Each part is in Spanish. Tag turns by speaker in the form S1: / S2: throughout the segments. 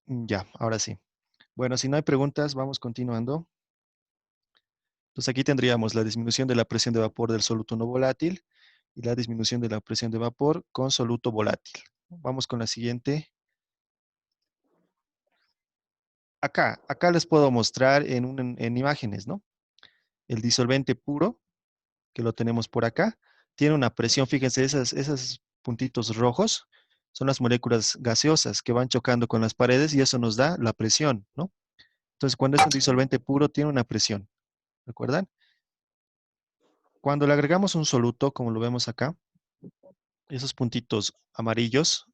S1: Ya, ahora sí. Bueno, si no hay preguntas, vamos continuando. Entonces aquí tendríamos la disminución de la presión de vapor del soluto no volátil y la disminución de la presión de vapor con soluto volátil. Vamos con la siguiente. Acá les puedo mostrar en imágenes, ¿no? El disolvente puro, que lo tenemos por acá, tiene una presión, fíjense, esos puntitos rojos son las moléculas gaseosas que van chocando con las paredes y eso nos da la presión, ¿no? Entonces, cuando es un disolvente puro, tiene una presión, ¿recuerdan? Cuando le agregamos un soluto, como lo vemos acá, esos puntitos amarillos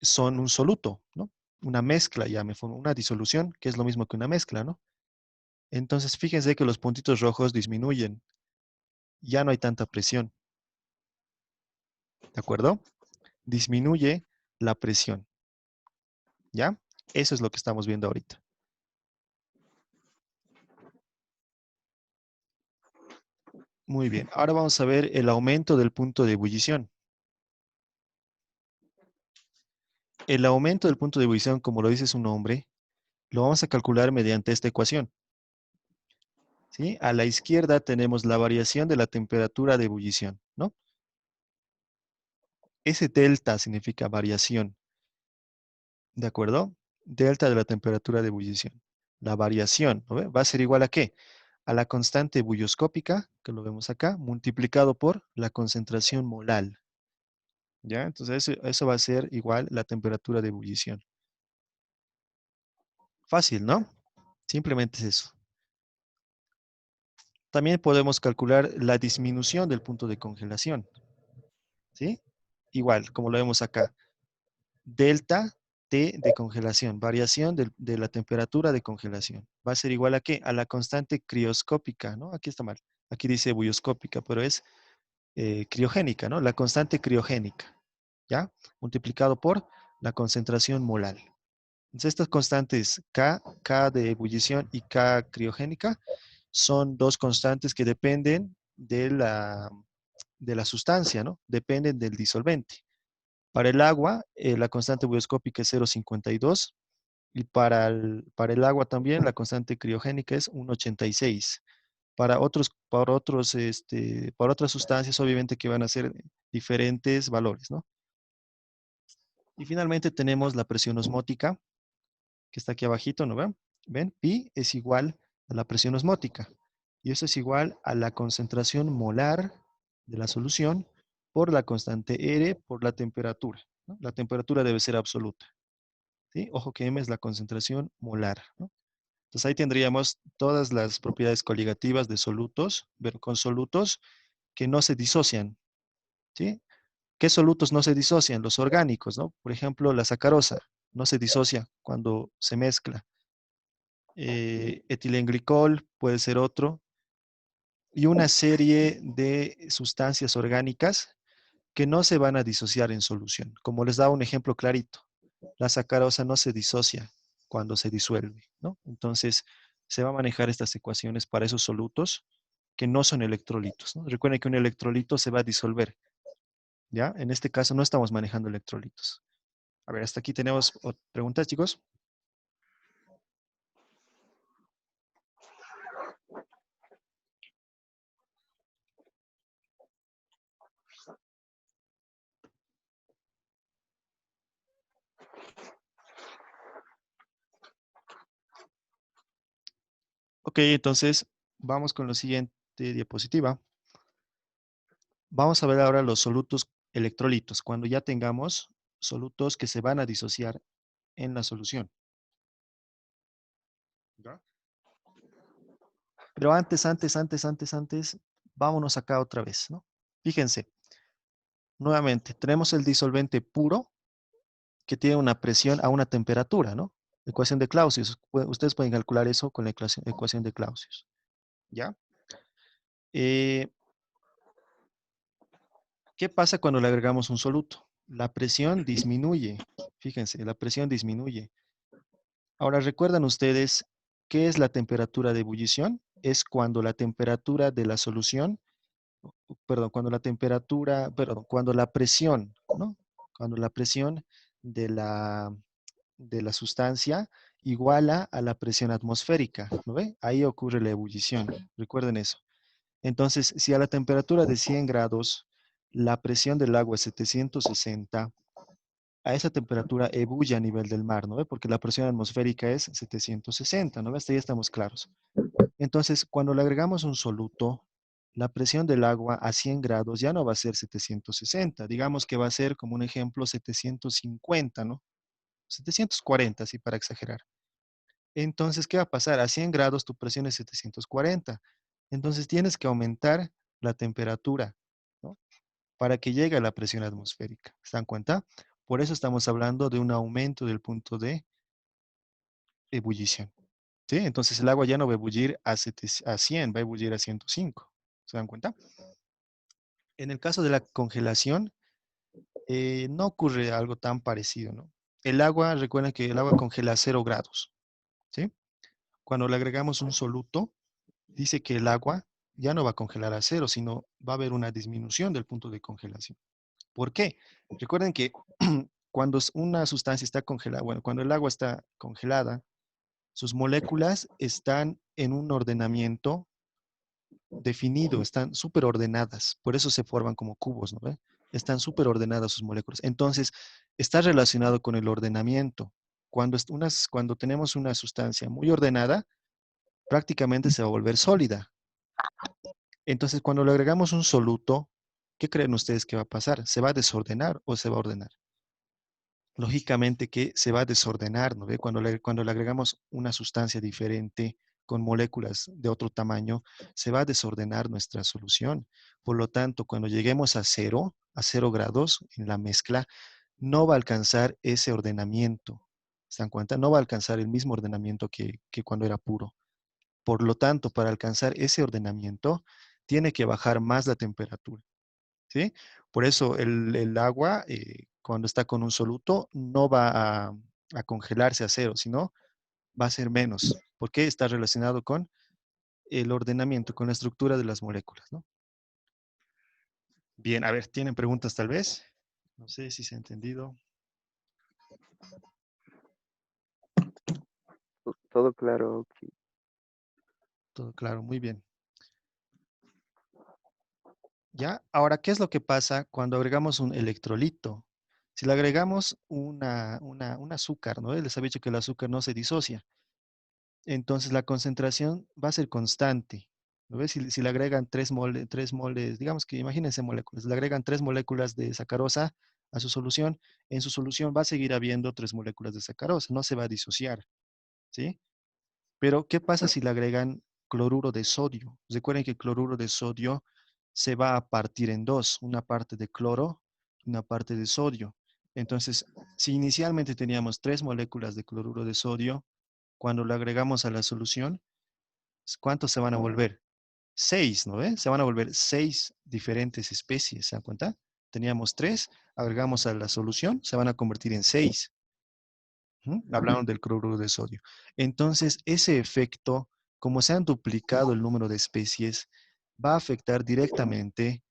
S1: son un soluto, ¿no? Una mezcla, ya me forma una disolución, que es lo mismo que una mezcla, ¿no? Entonces, fíjense que los puntitos rojos disminuyen, ya no hay tanta presión, ¿de acuerdo? Disminuye la presión, ¿ya? Eso es lo que estamos viendo ahorita. Muy bien, ahora vamos a ver el aumento del punto de ebullición. El aumento del punto de ebullición, como lo dice su nombre, lo vamos a calcular mediante esta ecuación, ¿sí? A la izquierda tenemos la variación de la temperatura de ebullición, ¿no? Ese delta significa variación, ¿de acuerdo? Delta de la temperatura de ebullición. La variación, ¿no ve? Va a ser igual a ¿qué? A la constante bulloscópica, que lo vemos acá, multiplicado por la concentración molal, ¿ya? Entonces eso va a ser igual la temperatura de ebullición. Fácil, ¿no? Simplemente es eso. También podemos calcular la disminución del punto de congelación, ¿sí? Igual, como lo vemos acá. Delta T de congelación, variación de la temperatura de congelación. ¿Va a ser igual a qué? A la constante crioscópica, ¿no? Aquí está mal. Aquí dice bulloscópica, pero es criogénica, ¿no? La constante criogénica, ¿ya? Multiplicado por la concentración molar. Entonces, estas constantes K de ebullición y K criogénica son dos constantes que dependen de la sustancia, ¿no? Dependen del disolvente. Para el agua, la constante bulloscópica es 0,52 y para el agua también la constante criogénica es 1,86. Para otras sustancias, obviamente que van a ser diferentes valores, ¿no? Y finalmente tenemos la presión osmótica, que está aquí abajito, ¿no ven? ¿Ven? Pi es igual a la presión osmótica. Y eso es igual a la concentración molar de la solución por la constante R por la temperatura, ¿no? La temperatura debe ser absoluta, ¿sí? Ojo que M es la concentración molar, ¿no? Entonces ahí tendríamos todas las propiedades coligativas de solutos, con solutos que no se disocian, ¿sí? ¿Qué solutos no se disocian? Los orgánicos, ¿no? Por ejemplo, la sacarosa no se disocia cuando se mezcla. Etilenglicol puede ser otro, y una serie de sustancias orgánicas que no se van a disociar en solución. Como les daba un ejemplo clarito, la sacarosa no se disocia cuando se disuelve, ¿no? Entonces, se va a manejar estas ecuaciones para esos solutos que no son electrolitos, ¿no? Recuerden que un electrolito se va a disolver, ¿ya? En este caso no estamos manejando electrolitos. A ver, hasta aquí tenemos preguntas, chicos. Ok, entonces vamos con la siguiente diapositiva. Vamos a ver ahora los solutos electrolitos, cuando ya tengamos solutos que se van a disociar en la solución. ¿Ya? Pero antes, vámonos acá otra vez, ¿no? Fíjense, nuevamente, tenemos el disolvente puro que tiene una presión a una temperatura, ¿no? Ecuación de Clausius. Ustedes pueden calcular eso con la ecuación de Clausius, ¿ya? Eh, ¿Qué pasa cuando le agregamos un soluto? La presión disminuye. Fíjense, la presión disminuye. Ahora, ¿recuerdan ustedes qué es la temperatura de ebullición? Es cuando la temperatura de la solución, perdón, cuando la presión, ¿no? Cuando la presión de la, de la sustancia iguala a la presión atmosférica, ¿no ve? Ahí ocurre la ebullición, recuerden eso. Entonces, si a la temperatura de 100 grados la presión del agua es 760, a esa temperatura ebulle a nivel del mar, ¿no ve? Porque la presión atmosférica es 760, ¿no ve? Hasta ahí estamos claros. Entonces, cuando le agregamos un soluto, la presión del agua a 100 grados ya no va a ser 760, digamos que va a ser, como un ejemplo, 750, ¿no? 740, así para exagerar. Entonces, ¿qué va a pasar? A 100 grados tu presión es 740. Entonces, tienes que aumentar la temperatura, ¿no? Para que llegue a la presión atmosférica. ¿Se dan cuenta? Por eso estamos hablando de un aumento del punto de ebullición. ¿Sí? Entonces, el agua ya no va a ebullir a 100, va a ebullir a 105. ¿Se dan cuenta? En el caso de la congelación, no ocurre algo tan parecido, ¿no? El agua, recuerden que el agua congela a 0 grados, ¿sí? Cuando le agregamos un soluto, dice que el agua ya no va a congelar a 0, sino va a haber una disminución del punto de congelación. ¿Por qué? Recuerden que cuando una sustancia está congelada, bueno, cuando el agua está congelada, sus moléculas están en un ordenamiento definido, están súper ordenadas, por eso se forman como cubos, ¿no ve? Están súper ordenadas sus moléculas. Entonces, está relacionado con el ordenamiento. Cuando tenemos una sustancia muy ordenada, prácticamente se va a volver sólida. Entonces, cuando le agregamos un soluto, ¿qué creen ustedes que va a pasar? ¿Se va a desordenar o se va a ordenar? Lógicamente que se va a desordenar, ¿no ve? Cuando le agregamos una sustancia diferente con moléculas de otro tamaño, se va a desordenar nuestra solución. Por lo tanto, cuando lleguemos a 0 grados en la mezcla, no va a alcanzar ese ordenamiento. ¿Se dan cuenta? No va a alcanzar el mismo ordenamiento que cuando era puro. Por lo tanto, para alcanzar ese ordenamiento, tiene que bajar más la temperatura, ¿sí? Por eso el agua, cuando está con un soluto, no va a congelarse a 0, sino va a ser menos, porque está relacionado con el ordenamiento, con la estructura de las moléculas, ¿no? Bien, a ver, ¿tienen preguntas tal vez? No sé si se ha entendido.
S2: Todo claro, ok.
S1: Todo claro, muy bien. ¿Ya? Ahora, ¿qué es lo que pasa cuando agregamos un electrolito? Si le agregamos un azúcar, ¿no? Les había dicho que el azúcar no se disocia. Entonces la concentración va a ser constante. ¿No ves? Si le agregan 3 moles, digamos que imagínense moléculas, le agregan 3 moléculas de sacarosa a su solución, en su solución va a seguir habiendo 3 moléculas de sacarosa, no se va a disociar, ¿sí? Pero, ¿qué pasa si le agregan cloruro de sodio? Recuerden que el cloruro de sodio se va a partir en dos, una parte de cloro y una parte de sodio. Entonces, si inicialmente teníamos 3 moléculas de cloruro de sodio, cuando lo agregamos a la solución, ¿cuántos se van a volver? 6, ¿no ve? Se van a volver 6 diferentes especies, ¿se dan cuenta? Teníamos 3, agregamos a la solución, se van a convertir en 6. Hablamos del cloruro de sodio. Entonces, ese efecto, como se han duplicado el número de especies, va a afectar directamente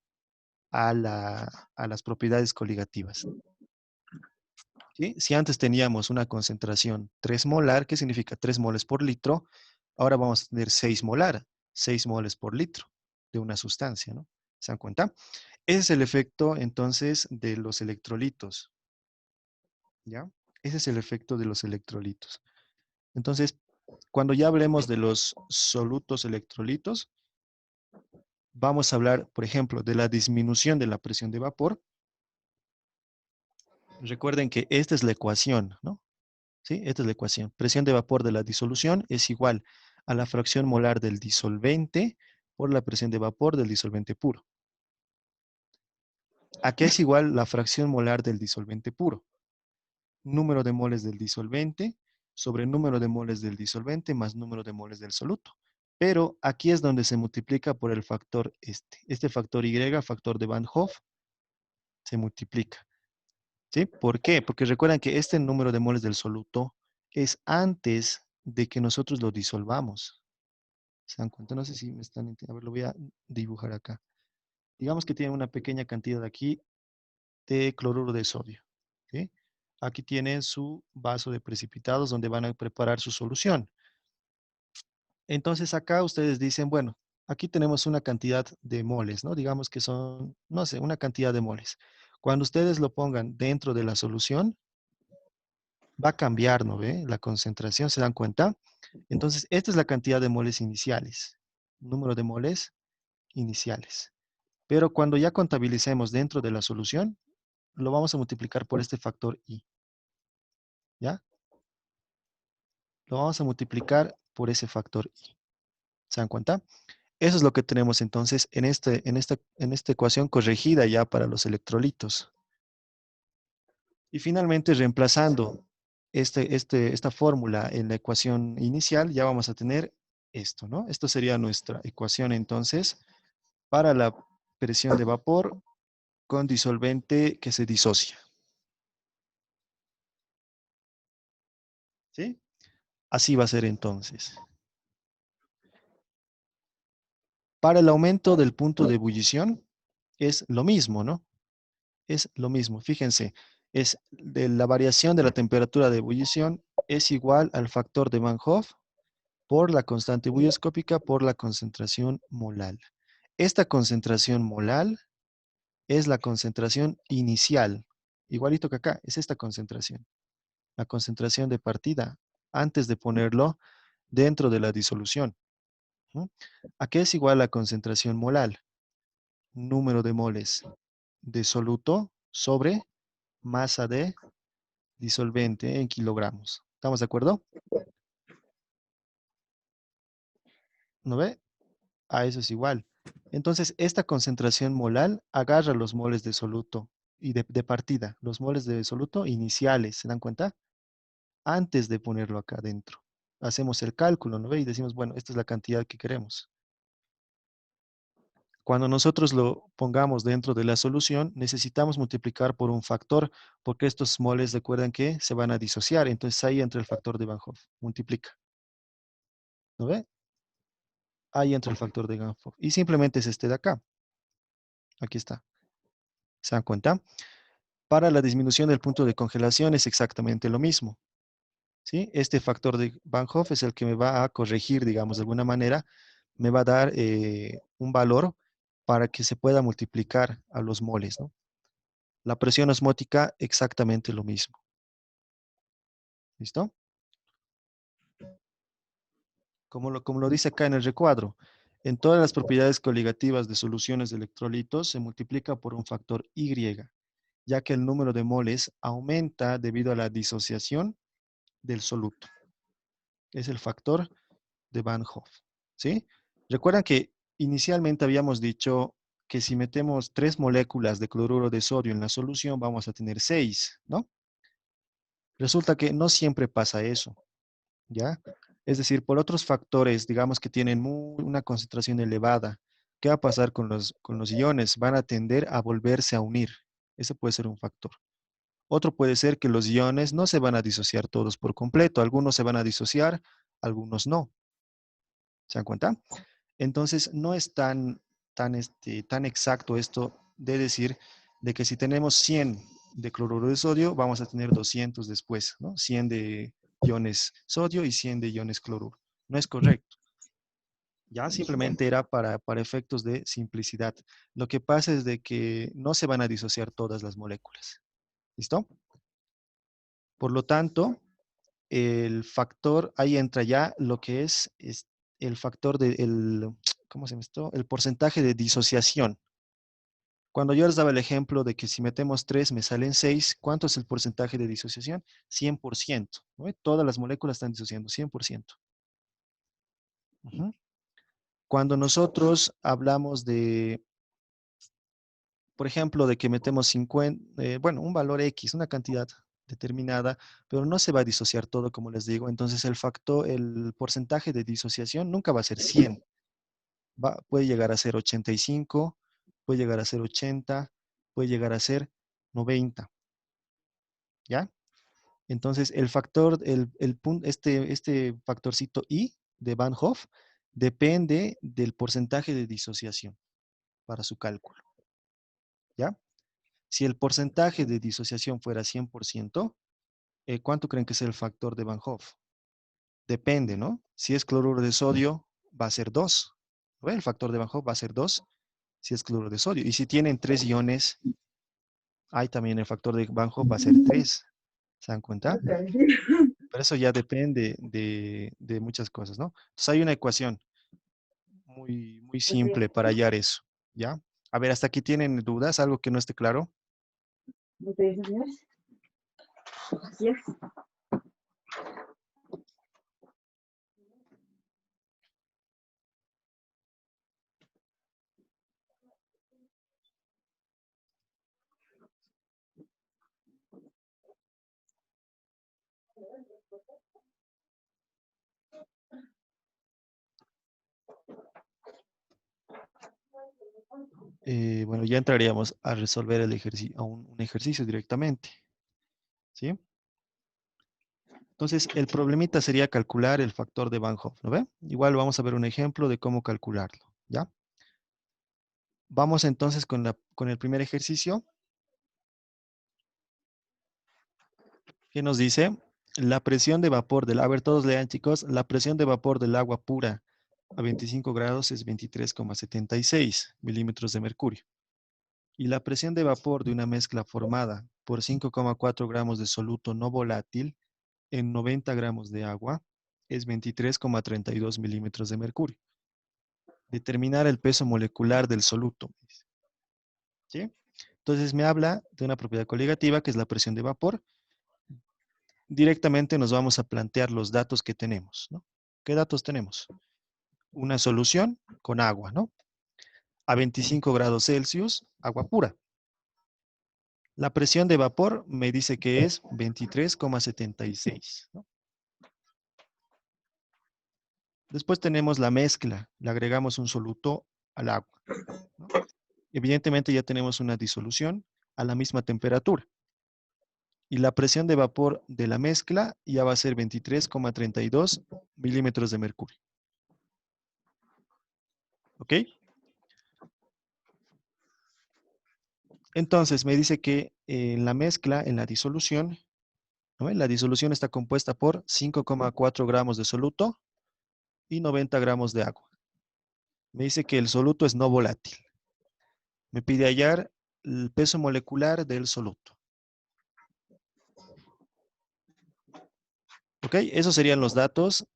S1: a las propiedades coligativas. ¿Sí? Si antes teníamos una concentración 3 molar, ¿qué significa 3 moles por litro? Ahora vamos a tener 6 molar, 6 moles por litro de una sustancia, ¿no? ¿Se dan cuenta? Ese es el efecto entonces de los electrolitos, ¿ya? Ese es el efecto de los electrolitos. Entonces, cuando ya hablemos de los solutos electrolitos, vamos a hablar, por ejemplo, de la disminución de la presión de vapor. Recuerden que esta es la ecuación, ¿no? ¿Sí? Esta es la ecuación. Presión de vapor de la disolución es igual a la fracción molar del disolvente por la presión de vapor del disolvente puro. ¿A qué es igual la fracción molar del disolvente puro? Número de moles del disolvente sobre número de moles del disolvente más número de moles del soluto. Pero aquí es donde se multiplica por el factor este. Este factor Y, factor de Van Hoff, se multiplica. ¿Sí? ¿Por qué? Porque recuerdan que este número de moles del soluto es antes de que nosotros lo disolvamos. ¿Se dan cuenta? No sé si me están entendiendo. A ver, lo voy a dibujar acá. Digamos que tiene una pequeña cantidad aquí de cloruro de sodio. ¿Sí? Aquí tienen su vaso de precipitados donde van a preparar su solución. Entonces acá ustedes dicen, bueno, aquí tenemos una cantidad de moles, ¿no? Digamos que son, no sé, una cantidad de moles. Cuando ustedes lo pongan dentro de la solución, va a cambiar, ¿no ve? La concentración, ¿se dan cuenta? Entonces, esta es la cantidad de moles iniciales. Número de moles iniciales. Pero cuando ya contabilicemos dentro de la solución, lo vamos a multiplicar por este factor I, ¿ya? Lo vamos a multiplicar por ese factor I. ¿Se dan cuenta? Eso es lo que tenemos entonces en esta ecuación corregida ya para los electrolitos. Y finalmente, reemplazando esta fórmula en la ecuación inicial, ya vamos a tener esto, ¿no? Esto sería nuestra ecuación entonces para la presión de vapor con disolvente que se disocia. ¿Sí? Así va a ser entonces. Para el aumento del punto de ebullición es lo mismo, ¿no? Es lo mismo. Fíjense, es de la variación de la temperatura de ebullición es igual al factor de Van Hoff por la constante bulloscópica por la concentración molal. Esta concentración molal es la concentración inicial, igualito que acá, es esta concentración, la concentración de partida antes de ponerlo dentro de la disolución. ¿No? ¿A qué es igual la concentración molal? Número de moles de soluto sobre masa de disolvente en kilogramos. ¿Estamos de acuerdo? ¿No ve? A eso es igual. Entonces, esta concentración molal agarra los moles de soluto y de partida, los moles de soluto iniciales, ¿se dan cuenta? Antes de ponerlo acá adentro. Hacemos el cálculo, ¿no ve? Y decimos, bueno, esta es la cantidad que queremos. Cuando nosotros lo pongamos dentro de la solución, necesitamos multiplicar por un factor, porque estos moles, recuerdan que se van a disociar. Entonces ahí entra el factor de Van Hoff. Multiplica. ¿No ve? Ahí entra el factor de Van Hoff. Y simplemente es este de acá. Aquí está. ¿Se dan cuenta? Para la disminución del punto de congelación es exactamente lo mismo. ¿Sí? Este factor de Van Hoff es el que me va a corregir, digamos, de alguna manera, me va a dar un valor para que se pueda multiplicar a los moles, ¿no? La presión osmótica, exactamente lo mismo. ¿Listo? Como lo dice acá en el recuadro, en todas las propiedades coligativas de soluciones de electrolitos se multiplica por un factor Y, ya que el número de moles aumenta debido a la disociación del soluto. Es el factor de Van Hoff. ¿Sí? Recuerdan que inicialmente habíamos dicho que si metemos 3 moléculas de cloruro de sodio en la solución, vamos a tener 6, ¿no? Resulta que no siempre pasa eso, ¿ya? Es decir, por otros factores, digamos que tienen una concentración elevada, ¿qué va a pasar con los iones? Van a tender a volverse a unir. Ese puede ser un factor. Otro puede ser que los iones no se van a disociar todos por completo. Algunos se van a disociar, algunos no. ¿Se dan cuenta? Entonces, no es tan exacto esto de decir de que si tenemos 100 de cloruro de sodio, vamos a tener 200 después, ¿no? 100 de iones sodio y 100 de iones cloruro. No es correcto. Ya simplemente era para efectos de simplicidad. Lo que pasa es de que no se van a disociar todas las moléculas. ¿Listo? Por lo tanto, el factor, ahí entra ya lo que es el factor ¿cómo se llama esto? El porcentaje de disociación. Cuando yo les daba el ejemplo de que si metemos 3 me salen 6, ¿cuánto es el porcentaje de disociación? 100%. ¿No? Todas las moléculas están disociando, 100%. Ujú. Cuando nosotros hablamos de, por ejemplo, de que metemos 50, bueno, un valor X, una cantidad determinada, pero no se va a disociar todo, como les digo, entonces el porcentaje de disociación nunca va a ser 100. Puede llegar a ser 85, puede llegar a ser 80, puede llegar a ser 90, ¿ya? Entonces, el factor, este factorcito I de Van Hoff depende del porcentaje de disociación para su cálculo, ¿ya? Si el porcentaje de disociación fuera 100%, ¿cuánto creen que es el factor de Van Hoff? Depende, ¿no? Si es cloruro de sodio, va a ser 2. ¿Ve? El factor de Van Hoff va a ser 2 si es cloruro de sodio. Y si tienen 3 iones, ahí también el factor de Van Hoff va a ser 3. ¿Se dan cuenta? Pero eso ya depende de muchas cosas, ¿no? Entonces hay una ecuación muy simple para hallar eso, ¿ya? A ver, hasta aquí tienen dudas, algo que no esté claro.
S3: Así es.
S1: Bueno, ya entraríamos a resolver el ejercicio, a un ejercicio directamente, ¿sí? Entonces, el problemita sería calcular el factor de Van Hoff, ¿no ve? Igual vamos a ver un ejemplo de cómo calcularlo, ¿ya? Vamos entonces con el primer ejercicio, que nos dice, la presión de vapor del, a ver, todos lean chicos, la presión de vapor del agua pura a 25 grados es 23,76 milímetros de mercurio. Y la presión de vapor de una mezcla formada por 5,4 gramos de soluto no volátil en 90 gramos de agua es 23,32 milímetros de mercurio. Determinar el peso molecular del soluto. ¿Sí? Entonces me habla de una propiedad coligativa que es la presión de vapor. Directamente nos vamos a plantear los datos que tenemos, ¿no? ¿Qué datos tenemos? Una solución con agua, ¿no? A 25 grados Celsius, agua pura. La presión de vapor me dice que es 23,76, ¿no? Después tenemos la mezcla, le agregamos un soluto al agua, ¿no? Evidentemente ya tenemos una disolución a la misma temperatura. Y la presión de vapor de la mezcla ya va a ser 23,32 milímetros de mercurio. ¿Ok? Entonces me dice que en la mezcla, en la disolución, ¿no? La disolución está compuesta por 5,4 gramos de soluto y 90 gramos de agua. Me dice que el soluto es no volátil. Me pide hallar el peso molecular del soluto. ¿Ok? Esos serían los datos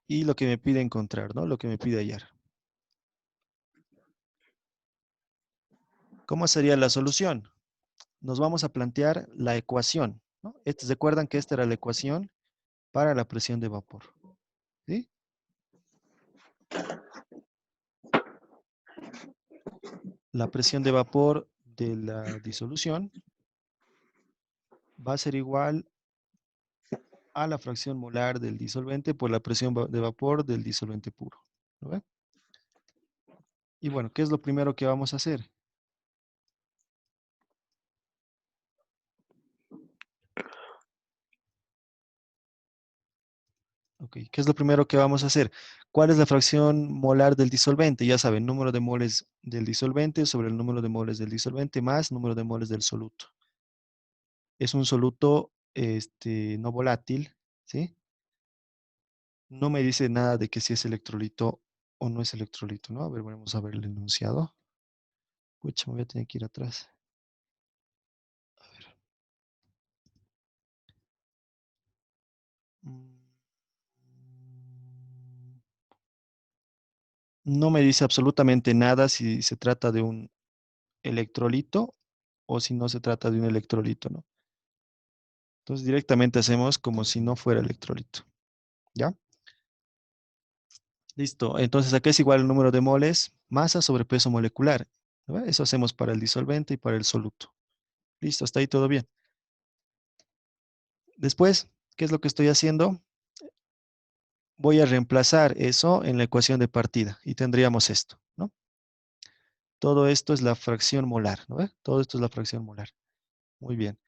S1: y lo que me pide encontrar, ¿no? Lo que me pide hallar. ¿Cómo sería la solución? Nos vamos a plantear la ecuación, ¿no? Recuerdan que esta era la ecuación para la presión de vapor, ¿sí? La presión de vapor de la disolución va a ser igual a la fracción molar del disolvente por la presión de vapor del disolvente puro, ¿no ve? Y bueno, ¿qué es lo primero que vamos a hacer? Ok, ¿qué es lo primero que vamos a hacer? ¿Cuál es la fracción molar del disolvente? Ya saben, número de moles del disolvente sobre el número de moles del disolvente más número de moles del soluto. Es un soluto no volátil, ¿sí? No me dice nada de que si es electrolito o no es electrolito, ¿no? A ver, vamos a ver el enunciado. Pucha, me voy a tener que ir atrás. A ver. Mm, No me dice absolutamente nada si se trata de un electrolito o si no se trata de un electrolito, ¿no? Entonces directamente hacemos como si no fuera electrolito, ¿ya? Listo. Entonces acá es igual el número de moles, masa sobre peso molecular, ¿no? Eso hacemos para el disolvente y para el soluto. Listo, hasta ahí todo bien. Después, ¿qué es lo que estoy haciendo? Voy a reemplazar eso en la ecuación de partida y tendríamos esto, ¿no? Todo esto es la fracción molar, ¿no? Todo esto es la fracción molar. Muy bien.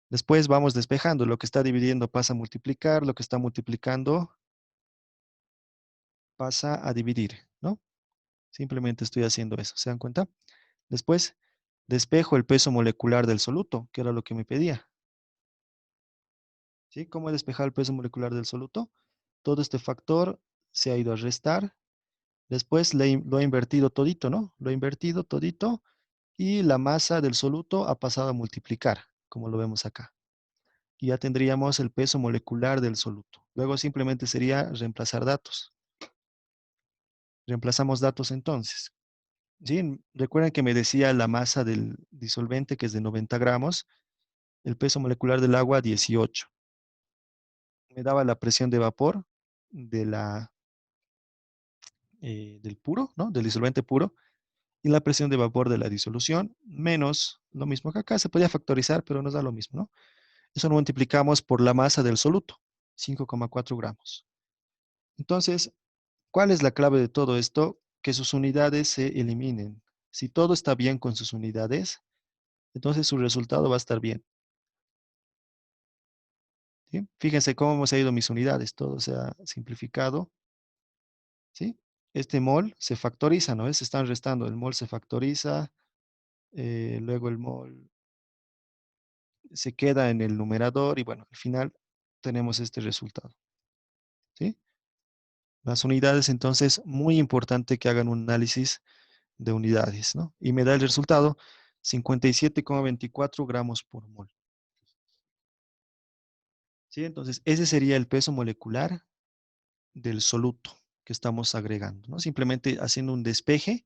S1: Después vamos despejando. Lo que está dividiendo pasa a multiplicar, lo que está multiplicando pasa a dividir, ¿no? Simplemente estoy haciendo eso, ¿se dan cuenta? Después despejo el peso molecular del soluto, que era lo que me pedía. ¿Sí? ¿Cómo he despejado el peso molecular del soluto? Todo este factor se ha ido a restar. Después lo he invertido todito, ¿no? Lo he invertido todito y la masa del soluto ha pasado a multiplicar, como lo vemos acá. Y ya tendríamos el peso molecular del soluto. Luego simplemente sería reemplazar datos. Reemplazamos datos entonces. ¿Sí? Recuerden que me decía la masa del disolvente, que es de 90 gramos, el peso molecular del agua 18. Me daba la presión de vapor de del puro, ¿no? Del disolvente puro, y la presión de vapor de la disolución, menos lo mismo que acá. Se podía factorizar, pero nos da lo mismo, ¿no? Eso lo multiplicamos por la masa del soluto, 5,4 gramos. Entonces, ¿cuál es la clave de todo esto? Que sus unidades se eliminen. Si todo está bien con sus unidades, entonces su resultado va a estar bien. ¿Sí? Fíjense cómo hemos ido mis unidades. Todo se ha simplificado. ¿Sí? Este mol se factoriza, ¿no? Se están restando. El mol se factoriza. Luego el mol se queda en el numerador y bueno, al final tenemos este resultado. ¿Sí? Las unidades, entonces, muy importante que hagan un análisis de unidades, ¿no? Y me da el resultado 57,24 gramos por mol. ¿Sí? Entonces, ese sería el peso molecular del soluto que estamos agregando, ¿no? Simplemente haciendo un despeje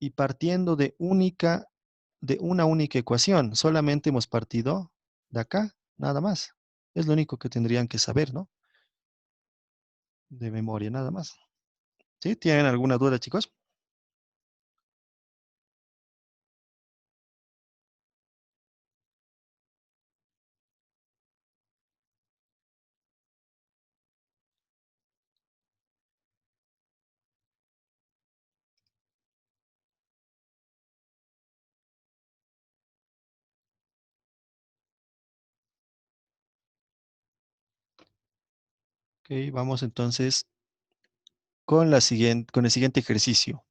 S1: y partiendo de una única ecuación. Solamente hemos partido de acá, nada más. Es lo único que tendrían que saber, ¿no? De memoria, nada más. ¿Sí? ¿Tienen alguna duda, chicos? Ok, vamos entonces con el siguiente ejercicio.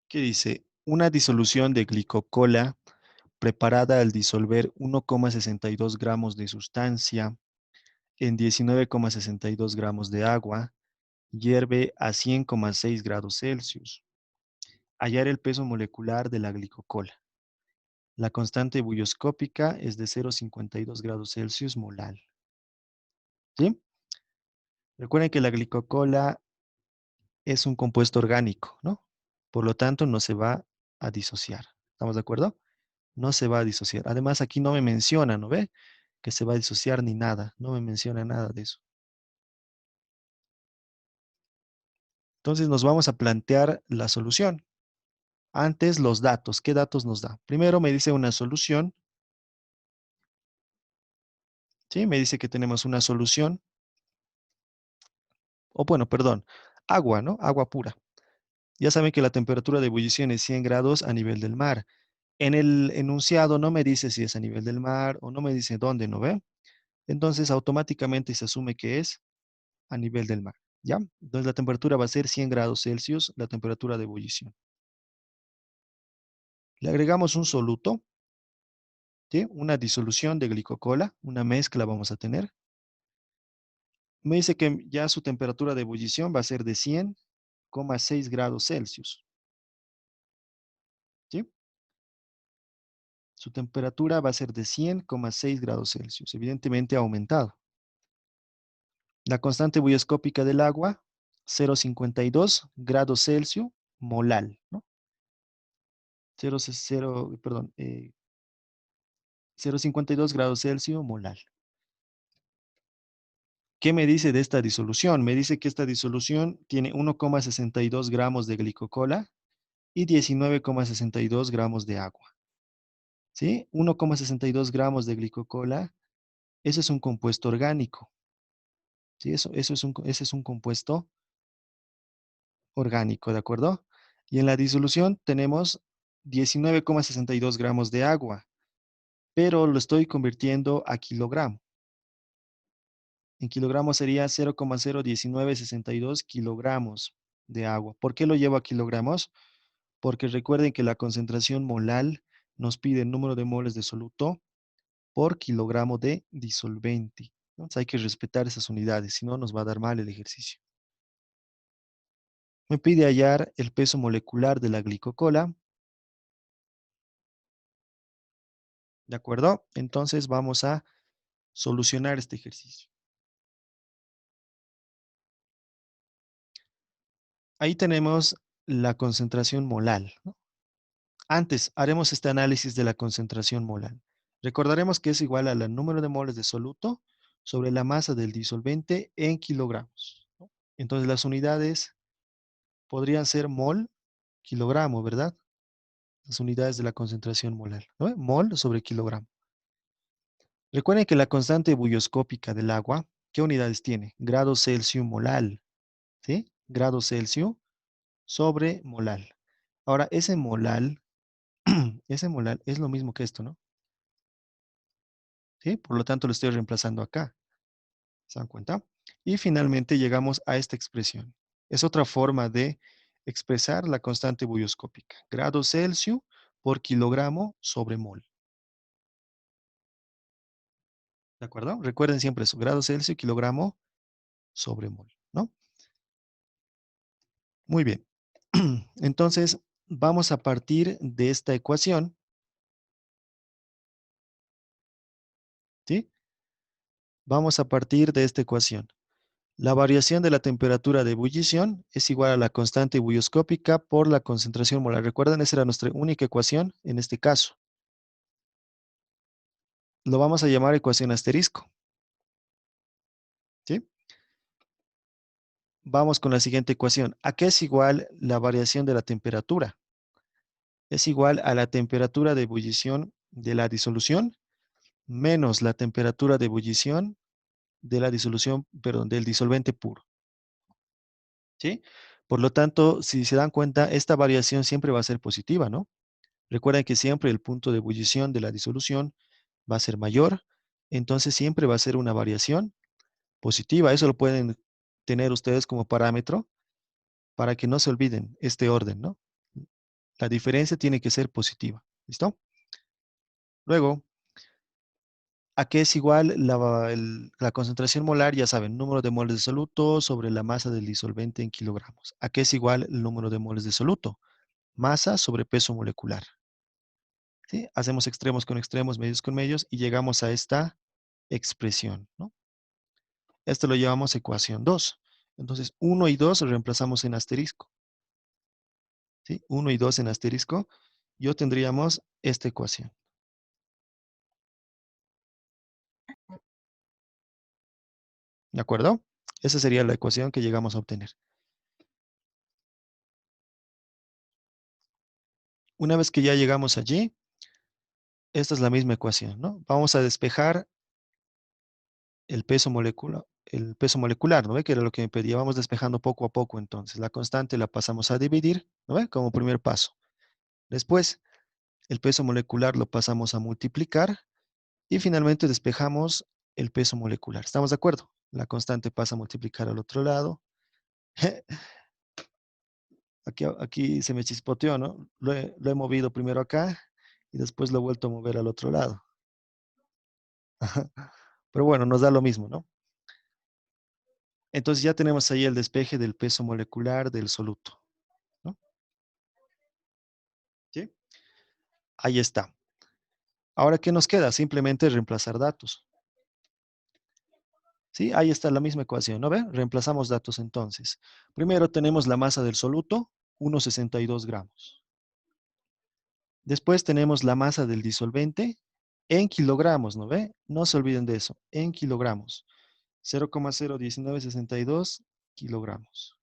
S1: ¿Qué dice? Una disolución de glicocola preparada al disolver 1,62 gramos de sustancia en 19,62 gramos de agua, hierve a 100,6 grados Celsius. Hallar el peso molecular de la glicocola. La constante bulloscópica es de 0,52 grados Celsius molal. ¿Sí? Recuerden que la glicocola es un compuesto orgánico, ¿no? Por lo tanto, no se va a disociar. ¿Estamos de acuerdo? No se va a disociar. Además, aquí no me menciona, ¿no ve? Que se va a disociar ni nada. No me menciona nada de eso. Entonces, nos vamos a plantear la solución. Antes, los datos. ¿Qué datos nos da? Primero me dice una solución. ¿Sí? Me dice que tenemos una solución. O bueno, perdón. Agua, ¿no? Agua pura. Ya saben que la temperatura de ebullición es 100 grados a nivel del mar. En el enunciado no me dice si es a nivel del mar o no me dice dónde, ¿no ve? Entonces automáticamente se asume que es a nivel del mar, ¿ya? Entonces la temperatura va a ser 100 grados Celsius, la temperatura de ebullición. Le agregamos un soluto, ¿sí? Una disolución de glicocola, una mezcla vamos a tener. Me dice que ya su temperatura de ebullición va a ser de 100,6 grados Celsius, ¿sí? Su temperatura va a ser de 100,6 grados Celsius, evidentemente ha aumentado. La constante bulloscópica del agua, 0,52 grados Celsius molal, ¿no? 0,52 grados Celsius molal. ¿Qué me dice de esta disolución? Me dice que esta disolución tiene 1,62 gramos de glicocola y 19,62 gramos de agua. ¿Sí? 1,62 gramos de glicocola, eso es un compuesto orgánico. ¿Sí? Ese es un compuesto orgánico, ¿de acuerdo? Y en la disolución tenemos 19,62 gramos de agua, pero lo estoy convirtiendo a kilogramo. En kilogramos sería 0,01962 kilogramos. de agua. ¿Por qué lo llevo a kilogramos? Porque recuerden que la concentración molal nos pide el número de moles de soluto por kilogramo de disolvente. Entonces hay que respetar esas unidades, si no nos va a dar mal el ejercicio. Me pide hallar el peso molecular de la glicocola. ¿De acuerdo? Entonces vamos a solucionar este ejercicio. Ahí tenemos la concentración molal, ¿no? Antes haremos este análisis de la concentración molal. Recordaremos que es igual al número de moles de soluto sobre la masa del disolvente en kilogramos, ¿no? Entonces las unidades podrían ser mol, kilogramo, ¿verdad? Las unidades de la concentración molar, ¿no? Mol sobre kilogramo. Recuerden que la constante bulloscópica del agua, ¿qué unidades tiene? Grado Celsius molal, ¿sí? Grado Celsius sobre molal. Ahora, ese molal, ese molal es lo mismo que esto, ¿no? ¿Sí? Por lo tanto, lo estoy reemplazando acá. ¿Se dan cuenta? Y finalmente llegamos a esta expresión. Es otra forma de expresar la constante bulloscópica. Grado Celsius por kilogramo sobre mol. ¿De acuerdo? Recuerden siempre eso. Grado Celsius, kilogramo sobre mol, ¿no? Muy bien. Entonces, vamos a partir de esta ecuación, ¿sí? Vamos a partir de esta ecuación. La variación de la temperatura de ebullición es igual a la constante bulloscópica por la concentración molar. Recuerden, esa era nuestra única ecuación en este caso. Lo vamos a llamar ecuación asterisco, ¿sí? Vamos con la siguiente ecuación. ¿A qué es igual la variación de la temperatura? Es igual a la temperatura de ebullición de la disolución menos la temperatura de ebullición de la disolución, perdón, del disolvente puro, ¿sí? Por lo tanto, si se dan cuenta, esta variación siempre va a ser positiva, ¿no? Recuerden que siempre el punto de ebullición de la disolución va a ser mayor, entonces siempre va a ser una variación positiva. Eso lo pueden tener ustedes como parámetro para que no se olviden este orden, ¿no? La diferencia tiene que ser positiva, ¿listo? Luego, ¿a qué es igual la concentración molar? Ya saben, número de moles de soluto sobre la masa del disolvente en kilogramos. ¿A qué es igual el número de moles de soluto? Masa sobre peso molecular. ¿Sí? Hacemos extremos con extremos, medios con medios y llegamos a esta expresión, ¿no? Esto lo llamamos ecuación 2. Entonces, 1 y 2 reemplazamos en asterisco, ¿sí? 1 y 2 en asterisco. Y obtendríamos esta ecuación. ¿De acuerdo? Esa sería la ecuación que llegamos a obtener. Una vez que ya llegamos allí, esta es la misma ecuación, ¿no? Vamos a despejar el peso molecular, ¿no ve? Que era lo que me pedía. Vamos despejando poco a poco entonces. La constante la pasamos a dividir, ¿no ve? Como primer paso. Después, el peso molecular lo pasamos a multiplicar y finalmente despejamos el peso molecular. ¿Estamos de acuerdo? La constante pasa a multiplicar al otro lado. Aquí se me chispoteó, ¿no? Lo he movido primero acá y después lo he vuelto a mover al otro lado. Pero bueno, nos da lo mismo, ¿no? Entonces ya tenemos ahí el despeje del peso molecular del soluto, ¿no? ¿Sí? Ahí está. Ahora, ¿qué nos queda? Simplemente reemplazar datos. ¿Sí? Ahí está la misma ecuación, ¿no ve? Reemplazamos datos entonces. Primero tenemos la masa del soluto, 1,62 gramos. Después tenemos la masa del disolvente en kilogramos, ¿no ve? No se olviden de eso, en kilogramos. 0,01962 kilogramos.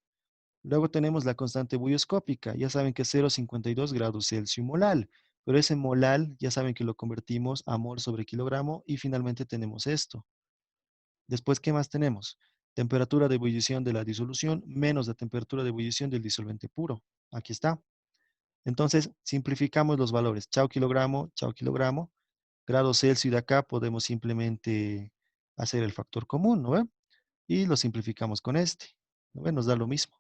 S1: Luego tenemos la constante bulloscópica. Ya saben que es 0,52 grados Celsius molal. Pero ese molal, ya saben que lo convertimos a mol sobre kilogramo. Y finalmente tenemos esto. Después, ¿qué más tenemos? Temperatura de ebullición de la disolución menos la temperatura de ebullición del disolvente puro. Aquí está. Entonces, simplificamos los valores. Chao kilogramo. Grado Celsius de acá podemos simplemente hacer el factor común, ¿no ve? Y lo simplificamos con este. ¿No ve? Nos da lo mismo.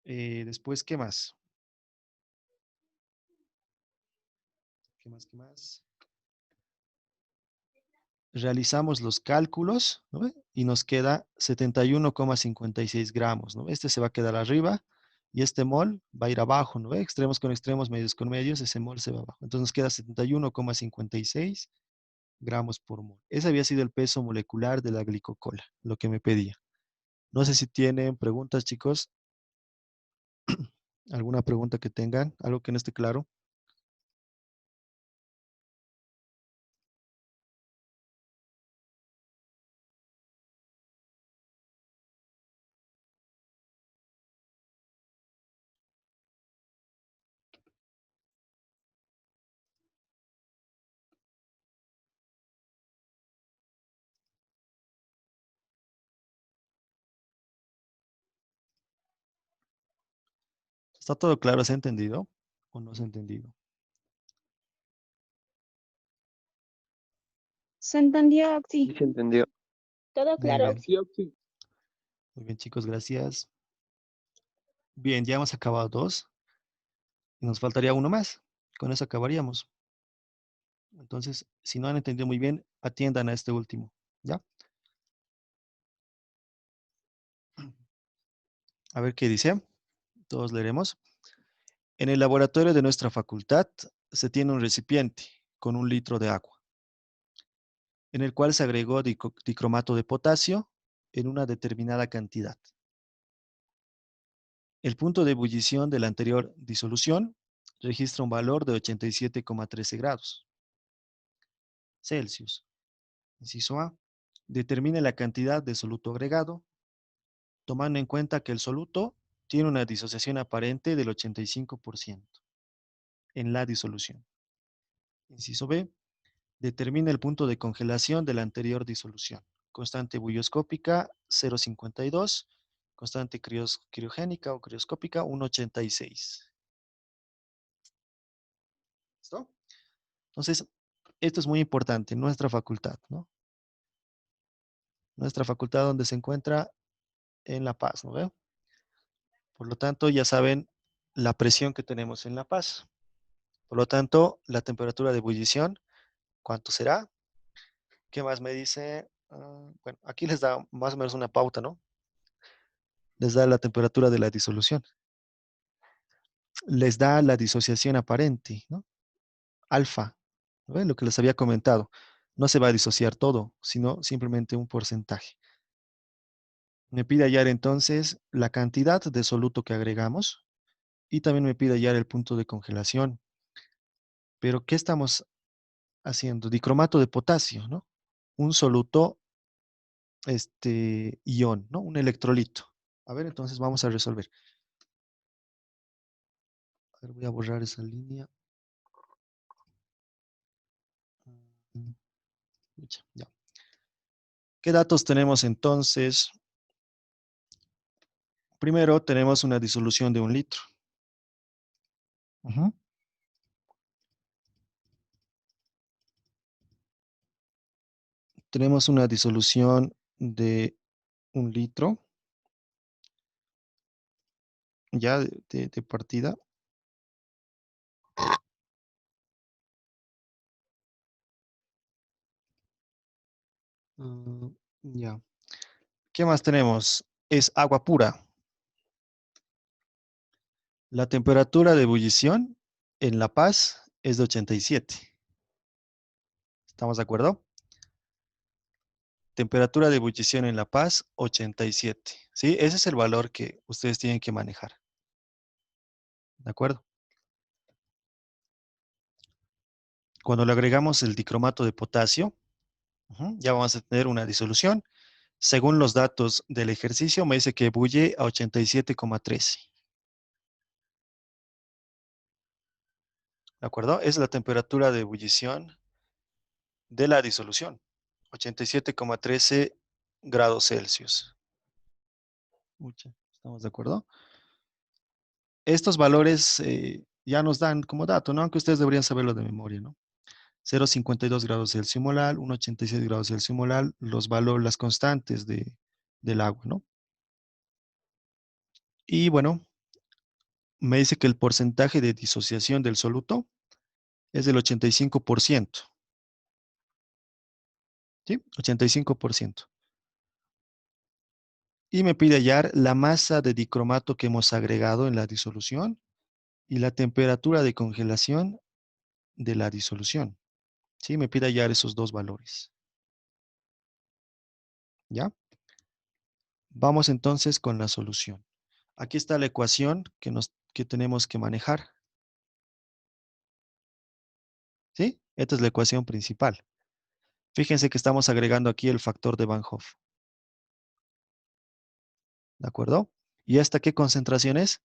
S1: Después, ¿qué más? ¿Qué más? ¿Qué más? Realizamos los cálculos, ¿no ve? Y nos queda 71,56 gramos, ¿no ve? Este se va a quedar arriba y este mol va a ir abajo, ¿no ve? Extremos con extremos, medios con medios, ese mol se va abajo. Entonces nos queda 71,56 gramos por mol. Ese había sido el peso molecular de la glicocola, lo que me pedía. No sé si tienen preguntas, chicos. ¿Alguna pregunta que tengan? ¿Algo que no esté claro? ¿Está todo claro? ¿Se ha entendido o no se ha entendido?
S3: Se entendió,
S2: Sí
S3: Oxy.
S2: se entendió.
S3: Todo
S1: Muy
S3: claro,
S1: bien.
S3: Oxy, Oxy.
S1: Muy bien, chicos, gracias. Bien, ya hemos acabado dos. Y nos faltaría uno más. Con eso acabaríamos. Entonces, si no han entendido muy bien, atiendan a este último. ¿Ya? A ver qué dice. Todos leeremos. En el laboratorio de nuestra facultad se tiene un recipiente con 1 litro de agua, en el cual se agregó dicromato de potasio en una determinada cantidad. El punto de ebullición de la anterior disolución registra un valor de 87,13 grados Celsius. Inciso A. Determine la cantidad de soluto agregado, tomando en cuenta que el soluto tiene una disociación aparente del 85% en la disolución. Inciso B. Determina el punto de congelación de la anterior disolución. Constante bulloscópica 0,52, constante criogénica o crioscópica 1,86. ¿Listo? Entonces, esto es muy importante, nuestra facultad, ¿no? Nuestra facultad donde se encuentra en La Paz, ¿no veo? Por lo tanto, ya saben la presión que tenemos en La Paz. Por lo tanto, la temperatura de ebullición, ¿cuánto será? ¿Qué más me dice? Bueno, aquí les da más o menos una pauta, ¿no? Les da la temperatura de la disolución. Les da la disociación aparente, ¿no? Alfa, ¿no ven? Lo que les había comentado. No se va a disociar todo, sino simplemente un porcentaje. Me pide hallar entonces la cantidad de soluto que agregamos y también me pide hallar el punto de congelación. Pero, ¿qué estamos haciendo? Dicromato de potasio, ¿no? Un soluto, ion, ¿no? Un electrolito. A ver, entonces vamos a resolver. A ver, voy a borrar esa línea. Mm, ya. ¿Qué datos tenemos entonces? Primero tenemos una disolución de 1 litro. Ujú. Tenemos una disolución de 1 litro, ya de partida. Ya. ¿Qué más tenemos? Es agua pura. La temperatura de ebullición en La Paz es de 87. ¿Estamos de acuerdo? Temperatura de ebullición en La Paz, 87. ¿Sí? Ese es el valor que ustedes tienen que manejar. ¿De acuerdo? Cuando le agregamos el dicromato de potasio, ya vamos a tener una disolución. Según los datos del ejercicio, me dice que ebulle a 87,13. ¿De acuerdo? Es la temperatura de ebullición de la disolución. 87,13 grados Celsius. ¿Estamos de acuerdo? Estos valores ya nos dan como dato, ¿no? Aunque ustedes deberían saberlo de memoria, ¿no? 0,52 grados Celsius molar, 1,86 grados Celsius molar, los valores, las constantes del agua, ¿no? Y bueno, me dice que el porcentaje de disociación del soluto es del 85%. ¿Sí? 85%. Y me pide hallar la masa de dicromato que hemos agregado en la disolución y la temperatura de congelación de la disolución. ¿Sí? Me pide hallar esos dos valores. ¿Ya? Vamos entonces con la solución. Aquí está la ecuación que tenemos que manejar. ¿Sí? Esta es la ecuación principal. Fíjense que estamos agregando aquí el factor de Van Hoff. ¿De acuerdo? ¿Y esta qué concentración es?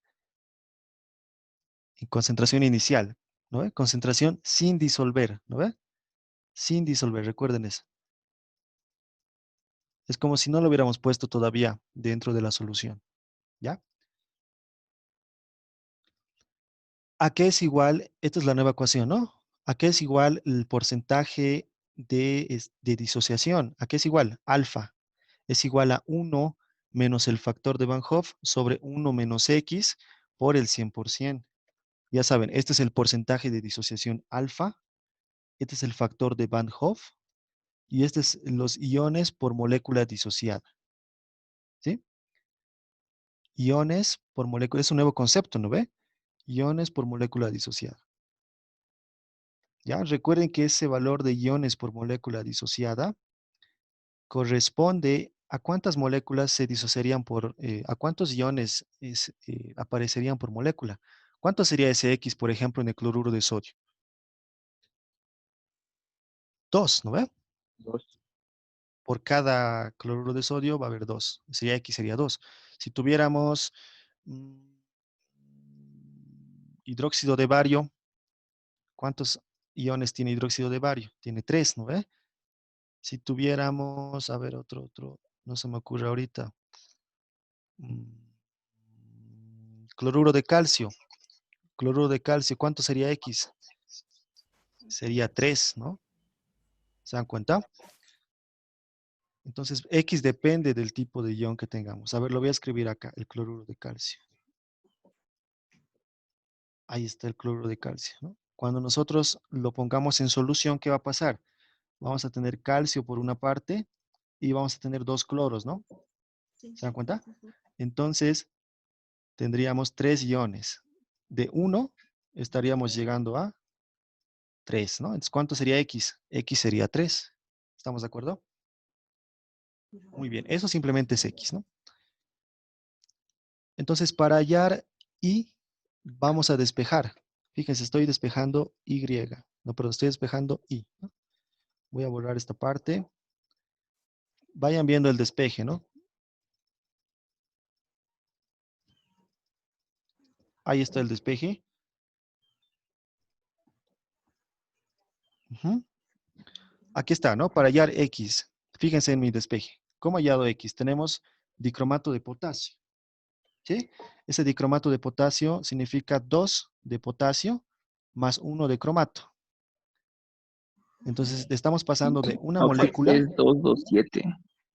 S1: Concentración inicial, ¿no ve? Concentración sin disolver, ¿no ve? Sin disolver, recuerden eso. Es como si no lo hubiéramos puesto todavía dentro de la solución, ¿ya? ¿A qué es igual? Esta es la nueva ecuación, ¿no? ¿A qué es igual el porcentaje de disociación? ¿A qué es igual? Alfa es igual a 1 menos el factor de Van Hoff sobre 1 menos X por el 100%. Ya saben, este es el porcentaje de disociación alfa, este es el factor de Van Hoff y este es los iones por molécula disociada. ¿Sí? Iones por molécula, es un nuevo concepto, ¿no ve? Iones por molécula disociada. ¿Ya? Recuerden que ese valor de iones por molécula disociada corresponde a cuántas moléculas se disociarían a cuántos iones aparecerían por molécula. ¿Cuánto sería ese X, por ejemplo, en el cloruro de sodio? 2, ¿no ve?
S2: 2.
S1: Por cada cloruro de sodio va a haber 2. Sería X, sería 2. Si tuviéramos hidróxido de bario, ¿cuántos iones tiene hidróxido de bario? Tiene 3, ¿no ve? Si tuviéramos, a ver, otro, no se me ocurre ahorita. Cloruro de calcio. Cloruro de calcio, ¿cuánto sería X? Sería 3, ¿no? ¿Se dan cuenta? Entonces, X depende del tipo de ion que tengamos. A ver, lo voy a escribir acá, el cloruro de calcio. Ahí está el cloruro de calcio, ¿no? Cuando nosotros lo pongamos en solución, ¿qué va a pasar? Vamos a tener calcio por una parte y vamos a tener 2 cloros, ¿no? ¿Se dan cuenta? Entonces, tendríamos 3 iones. De 1 estaríamos llegando a 3, ¿no? Entonces, ¿cuánto sería X? X sería 3. ¿Estamos de acuerdo? Muy bien, eso simplemente es X, ¿no? Entonces, para hallar Y, vamos a despejar. Fíjense, estoy despejando Y. No, perdón, estoy despejando Y, ¿no? Voy a borrar esta parte. Vayan viendo el despeje, ¿no? Ahí está el despeje. Ujú. Aquí está, ¿no? Para hallar X. Fíjense en mi despeje. ¿Cómo he hallado X? Tenemos dicromato de potasio. ¿Sí? Ese dicromato de potasio significa 2 de potasio más 1 de cromato. Entonces, estamos pasando de una
S2: Aparte
S1: molécula.
S2: es 227.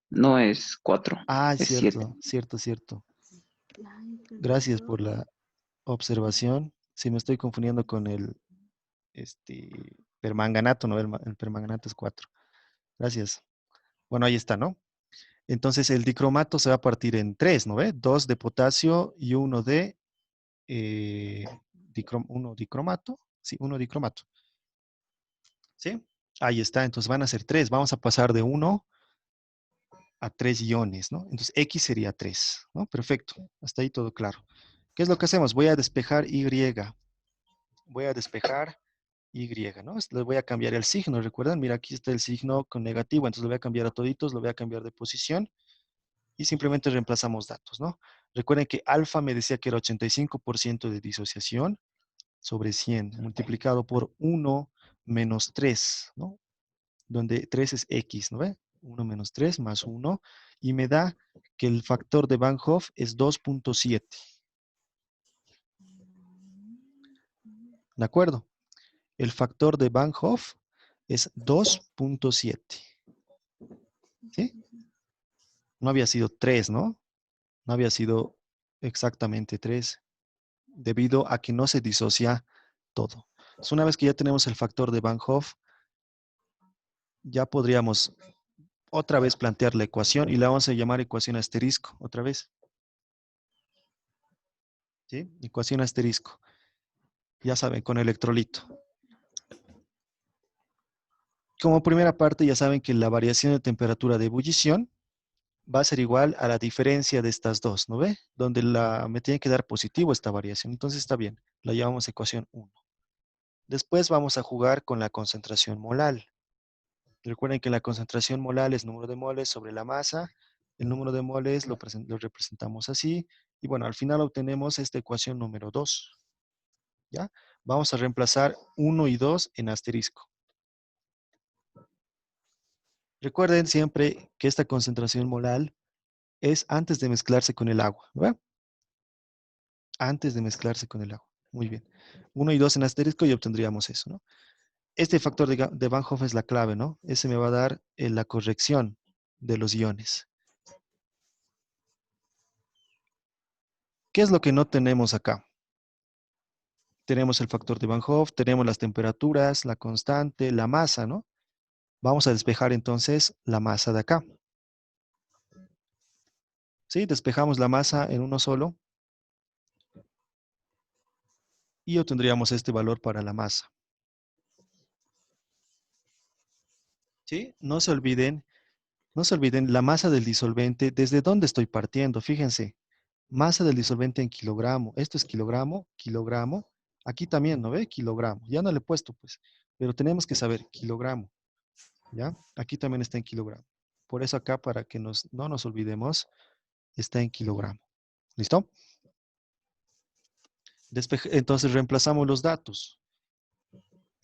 S2: No es 4,
S1: Ah,
S2: es 7.
S1: cierto, cierto, cierto. Gracias por la observación. Si me estoy confundiendo con el permanganato, ¿no? El permanganato es 4. Gracias. Bueno, ahí está, ¿no? Entonces, el dicromato se va a partir en 3, ¿no ve? 2 de potasio y 1 de uno dicromato. Sí, 1 dicromato. ¿Sí? Ahí está. Entonces, van a ser 3. Vamos a pasar de 1 a 3 iones, ¿no? Entonces, X sería 3, ¿no? Perfecto. Hasta ahí todo claro. ¿Qué es lo que hacemos? Voy a despejar Y. Voy a despejar Y, ¿no? Le voy a cambiar el signo, ¿recuerdan? Mira, aquí está el signo con negativo, entonces lo voy a cambiar a toditos, lo voy a cambiar de posición y simplemente reemplazamos datos, ¿no? Recuerden que alfa me decía que era 85% de disociación sobre 100, multiplicado por 1 menos 3, ¿no? Donde 3 es X, ¿no ve? 1 menos 3 más 1, y me da que el factor de Van Hoff es 2.7. ¿De acuerdo? El factor de Van Hoff es 2.7. ¿Sí? No había sido 3, ¿no? No había sido exactamente 3. debido a que no se disocia todo. Entonces, una vez que ya tenemos el factor de Van Hoff, ya podríamos otra vez plantear la ecuación y la vamos a llamar ecuación asterisco, otra vez. ¿Sí? Ecuación asterisco. Ya saben, con electrolito. Como primera parte, ya saben que la variación de temperatura de ebullición va a ser igual a la diferencia de estas dos, ¿no ve? Donde me tiene que dar positivo esta variación. Entonces está bien, la llamamos ecuación 1. Después vamos a jugar con la concentración molal. Recuerden que la concentración molal es número de moles sobre la masa. El número de moles lo representamos así. Y bueno, al final obtenemos esta ecuación número 2. ¿Ya? Vamos a reemplazar 1 y 2 en asterisco. Recuerden siempre que esta concentración molal es antes de mezclarse con el agua, ¿no? Antes de mezclarse con el agua. Muy bien. 1 y 2 en asterisco y obtendríamos eso, ¿no? Este factor de Van Hoff es la clave, ¿no? Ese me va a dar la corrección de los iones. ¿Qué es lo que no tenemos acá? Tenemos el factor de Van Hoff, tenemos las temperaturas, la constante, la masa, ¿no? Vamos a despejar entonces la masa de acá. ¿Sí? Despejamos la masa en uno solo y obtendríamos este valor para la masa. ¿Sí? No se olviden la masa del disolvente. ¿Desde dónde estoy partiendo? Fíjense, masa del disolvente en kilogramo. Esto es kilogramo, kilogramo. Aquí también, ¿no ve? Kilogramo. Ya no le he puesto, pues, pero tenemos que saber kilogramo. ¿Ya? Aquí también está en kilogramo. Por eso acá, para que no nos olvidemos, está en kilogramo. ¿Listo? Entonces reemplazamos los datos.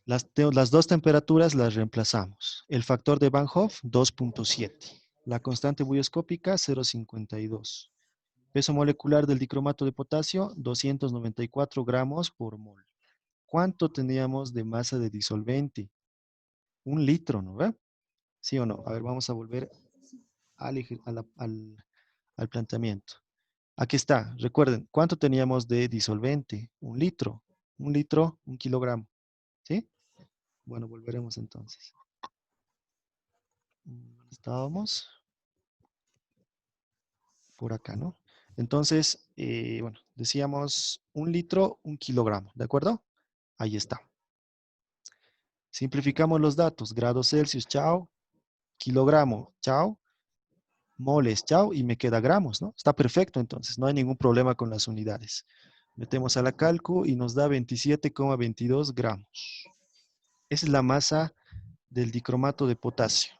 S1: Las dos temperaturas las reemplazamos. El factor de Van Hoff, 2.7. La constante bulloscópica, 0.52. Peso molecular del dicromato de potasio, 294 gramos por mol. ¿Cuánto teníamos de masa de disolvente? 1 litro, ¿no ve? ¿Sí o no? A ver, vamos a volver al planteamiento. Aquí está, recuerden, ¿cuánto teníamos de disolvente? 1 litro. 1 litro, 1 kilogramo. ¿Sí? Bueno, volveremos entonces. Estábamos por acá, ¿no? Entonces, bueno, decíamos 1 litro, 1 kilogramo, ¿de acuerdo? Ahí está. Simplificamos los datos. Grados Celsius, chao. Kilogramo, chao. Moles, chao. Y me queda gramos, ¿no? Está perfecto entonces. No hay ningún problema con las unidades. Metemos a la calcu y nos da 27,22 gramos. Esa es la masa del dicromato de potasio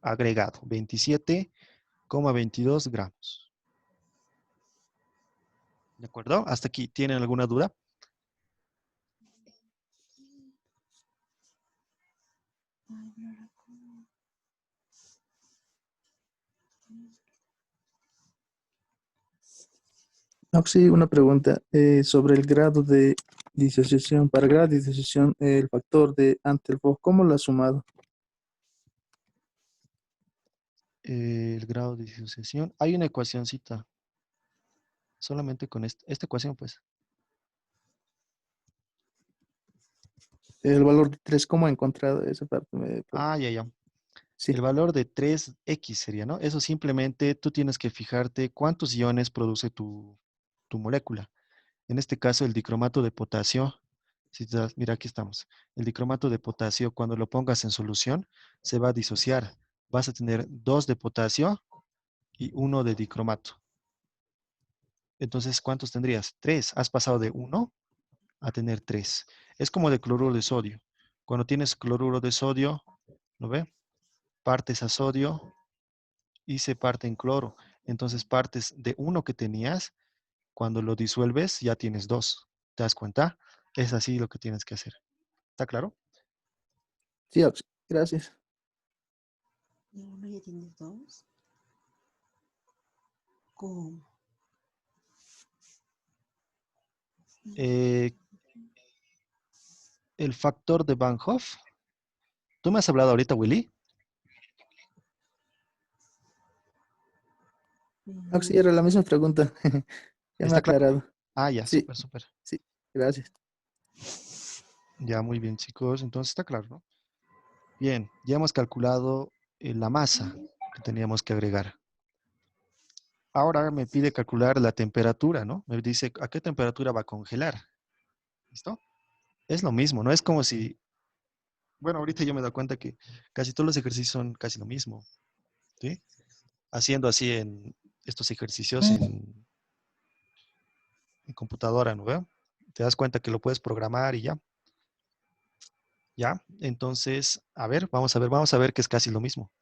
S1: agregado. 27,22 gramos. ¿De acuerdo? ¿Hasta aquí tienen alguna duda?
S4: No, sí, una pregunta sobre el grado de disociación. Para grado de disociación, el factor de Antelbach, ¿cómo lo ha sumado?
S1: El grado de disociación. Hay una ecuacióncita. Solamente con esta ecuación, pues.
S4: El valor de 3, ¿cómo ha encontrado esa parte?
S1: Ah, ya.
S4: Sí,
S1: El valor de 3x sería, ¿no? Eso simplemente tú tienes que fijarte cuántos iones produce tu molécula. En este caso, el dicromato de potasio, mira, aquí estamos. El dicromato de potasio, cuando lo pongas en solución, se va a disociar. Vas a tener 2 de potasio y 1 de dicromato. Entonces, ¿cuántos tendrías? 3. Has pasado de 1 a tener 3. Es como de cloruro de sodio. Cuando tienes cloruro de sodio, ¿lo ve? Partes a sodio y se parte en cloro. Entonces partes de 1 que tenías, cuando lo disuelves ya tienes 2. ¿Te das cuenta? Es así lo que tienes que hacer. ¿Está claro?
S4: sí, gracias.
S3: ¿Y uno ya tienes dos? ¿Cómo?
S1: El factor de Van Hoff. ¿Tú me has hablado ahorita, Willy?
S4: Sí, era la misma pregunta. Ya me ha
S1: ¿Está claro?
S4: aclarado.
S1: Ah, ya,
S4: Sí,
S1: súper, súper.
S4: sí, gracias.
S1: Ya, muy bien, chicos. Entonces está claro, ¿no? Bien, ya hemos calculado la masa que teníamos que agregar. Ahora me pide calcular la temperatura, ¿no? Me dice a qué temperatura va a congelar. ¿Listo? Es lo mismo, no es como si... Bueno, ahorita yo me doy cuenta que casi todos los ejercicios son casi lo mismo, ¿sí? Haciendo así en estos ejercicios en computadora, ¿no veo? Te das cuenta que lo puedes programar y ya. ¿Ya? Entonces, a ver, vamos a ver que es casi lo mismo.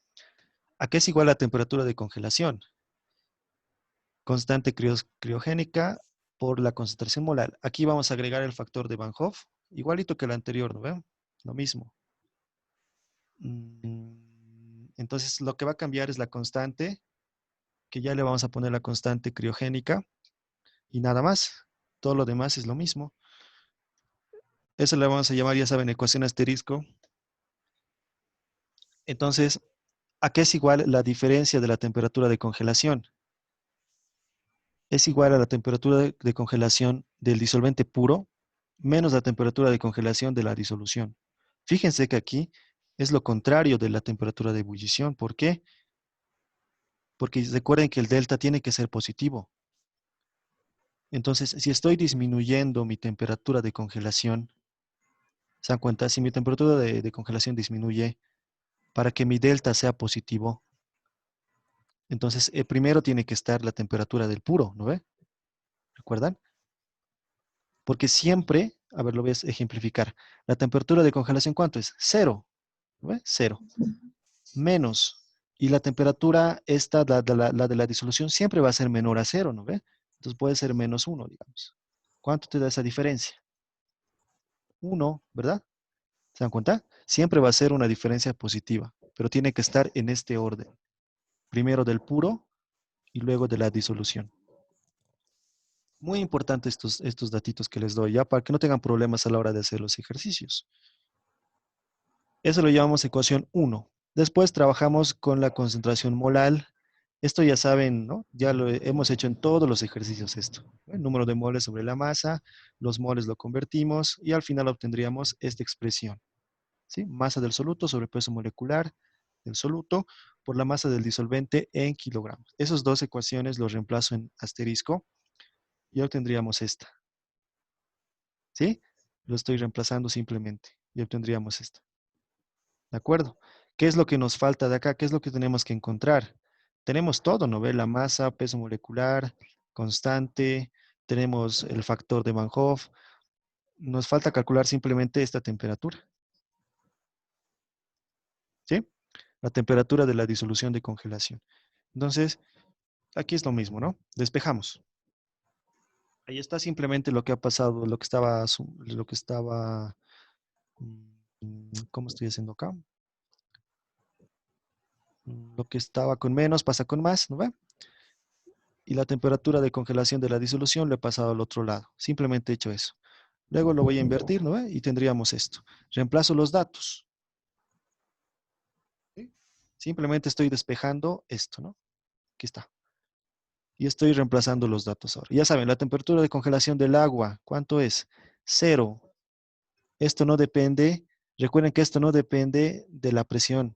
S1: ¿A qué es igual la temperatura de congelación? Constante criogénica por la concentración molar. Aquí vamos a agregar el factor de Van Hoff, igualito que el anterior, ¿no ven? Lo mismo. Entonces, lo que va a cambiar es la constante, que ya le vamos a poner la constante criogénica y nada más. Todo lo demás es lo mismo. Eso le vamos a llamar, ya saben, ecuación asterisco. Entonces, ¿a qué es igual la diferencia de la temperatura de congelación? Es igual a la temperatura de congelación del disolvente puro menos la temperatura de congelación de la disolución. Fíjense que aquí es lo contrario de la temperatura de ebullición. ¿Por qué? Porque recuerden que el delta tiene que ser positivo. Entonces, si estoy disminuyendo mi temperatura de congelación, ¿se dan cuenta? Si mi temperatura de congelación disminuye para que mi delta sea positivo, entonces primero tiene que estar la temperatura del puro, ¿no ve? ¿Recuerdan? Porque siempre, a ver, lo voy a ejemplificar. La temperatura de congelación, ¿cuánto es? Cero, ¿no ve? Cero. Menos. Y la temperatura esta, la de la disolución, siempre va a ser menor a cero, ¿no ve? Entonces puede ser menos uno, digamos. ¿Cuánto te da esa diferencia? Uno, ¿verdad? ¿Se dan cuenta? Siempre va a ser una diferencia positiva, pero tiene que estar en este orden. Primero del puro y luego de la disolución. Muy importante estos datitos que les doy, ya para que no tengan problemas a la hora de hacer los ejercicios. Eso lo llamamos ecuación 1. Después trabajamos con la concentración molar. Esto ya saben, ¿no? Ya lo hemos hecho en todos los ejercicios esto. El número de moles sobre la masa, los moles lo convertimos y al final obtendríamos esta expresión. ¿Sí? Masa del soluto sobre peso molecular del soluto por la masa del disolvente en kilogramos. Esas dos ecuaciones los reemplazo en asterisco y obtendríamos esta. ¿Sí? Lo estoy reemplazando simplemente y obtendríamos esta. ¿De acuerdo? ¿Qué es lo que nos falta de acá? ¿Qué es lo que tenemos que encontrar? Tenemos todo, ¿no ve? La masa, peso molecular, constante, tenemos el factor de Van Hoff. Nos falta calcular simplemente esta temperatura. ¿Sí? La temperatura de la disolución de congelación. Entonces, aquí es lo mismo, ¿no? Despejamos. Ahí está simplemente lo que ha pasado, ¿cómo estoy haciendo acá? Lo que estaba con menos pasa con más, ¿no ve? Y la temperatura de congelación de la disolución lo he pasado al otro lado. Simplemente he hecho eso. Luego lo voy a invertir, ¿no ve? Y tendríamos esto. Reemplazo los datos. ¿Sí? Simplemente estoy despejando esto, ¿no? Aquí está. Y estoy reemplazando los datos ahora. Ya saben, la temperatura de congelación del agua, ¿cuánto es? 0. Esto no depende, recuerden que esto no depende de la presión.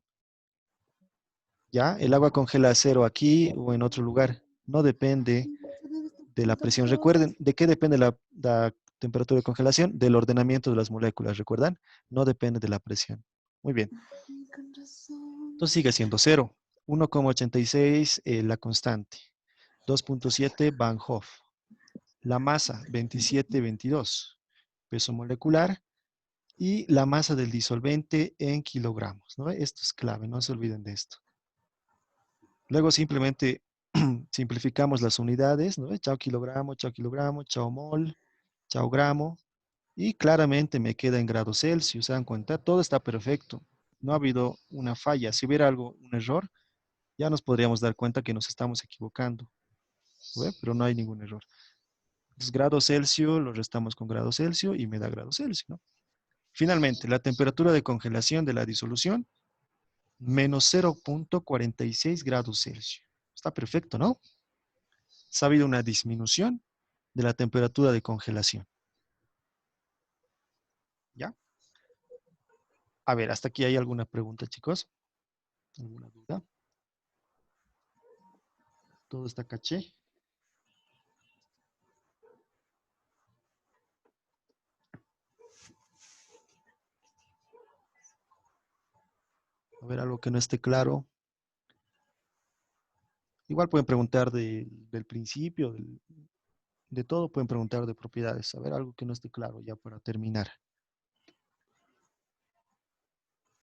S1: ¿Ya? El agua congela a 0 aquí o en otro lugar. No depende de la presión. Recuerden, ¿de qué depende la temperatura de congelación? Del ordenamiento de las moléculas, ¿recuerdan? No depende de la presión. Muy bien.
S3: Con razón.
S1: Entonces sigue siendo 0. 1,86 la constante. 2,7 Van Hoff. La masa, 27,22. Peso molecular. Y la masa del disolvente en kilogramos, ¿no? Esto es clave, no se olviden de esto. Luego simplemente simplificamos las unidades, ¿no? Chao kilogramo, chao mol, chao gramo. Y claramente me queda en grados Celsius, ¿se dan cuenta? Todo está perfecto. No ha habido una falla. Si hubiera un error, ya nos podríamos dar cuenta que nos estamos equivocando. ¿Ve? Pero no hay ningún error. Entonces, grado Celsius lo restamos con grado Celsius y me da grado Celsius, ¿no? Finalmente, la temperatura de congelación de la disolución, menos 0,46 grados Celsius. Está perfecto, ¿no? Ha habido una disminución de la temperatura de congelación. ¿Ya? A ver, hasta aquí hay alguna pregunta, chicos. ¿Alguna duda? ¿Todo está caché? A ver, algo que no esté claro. Igual pueden preguntar del principio, de todo, pueden preguntar de propiedades. A ver, algo que no esté claro ya para terminar.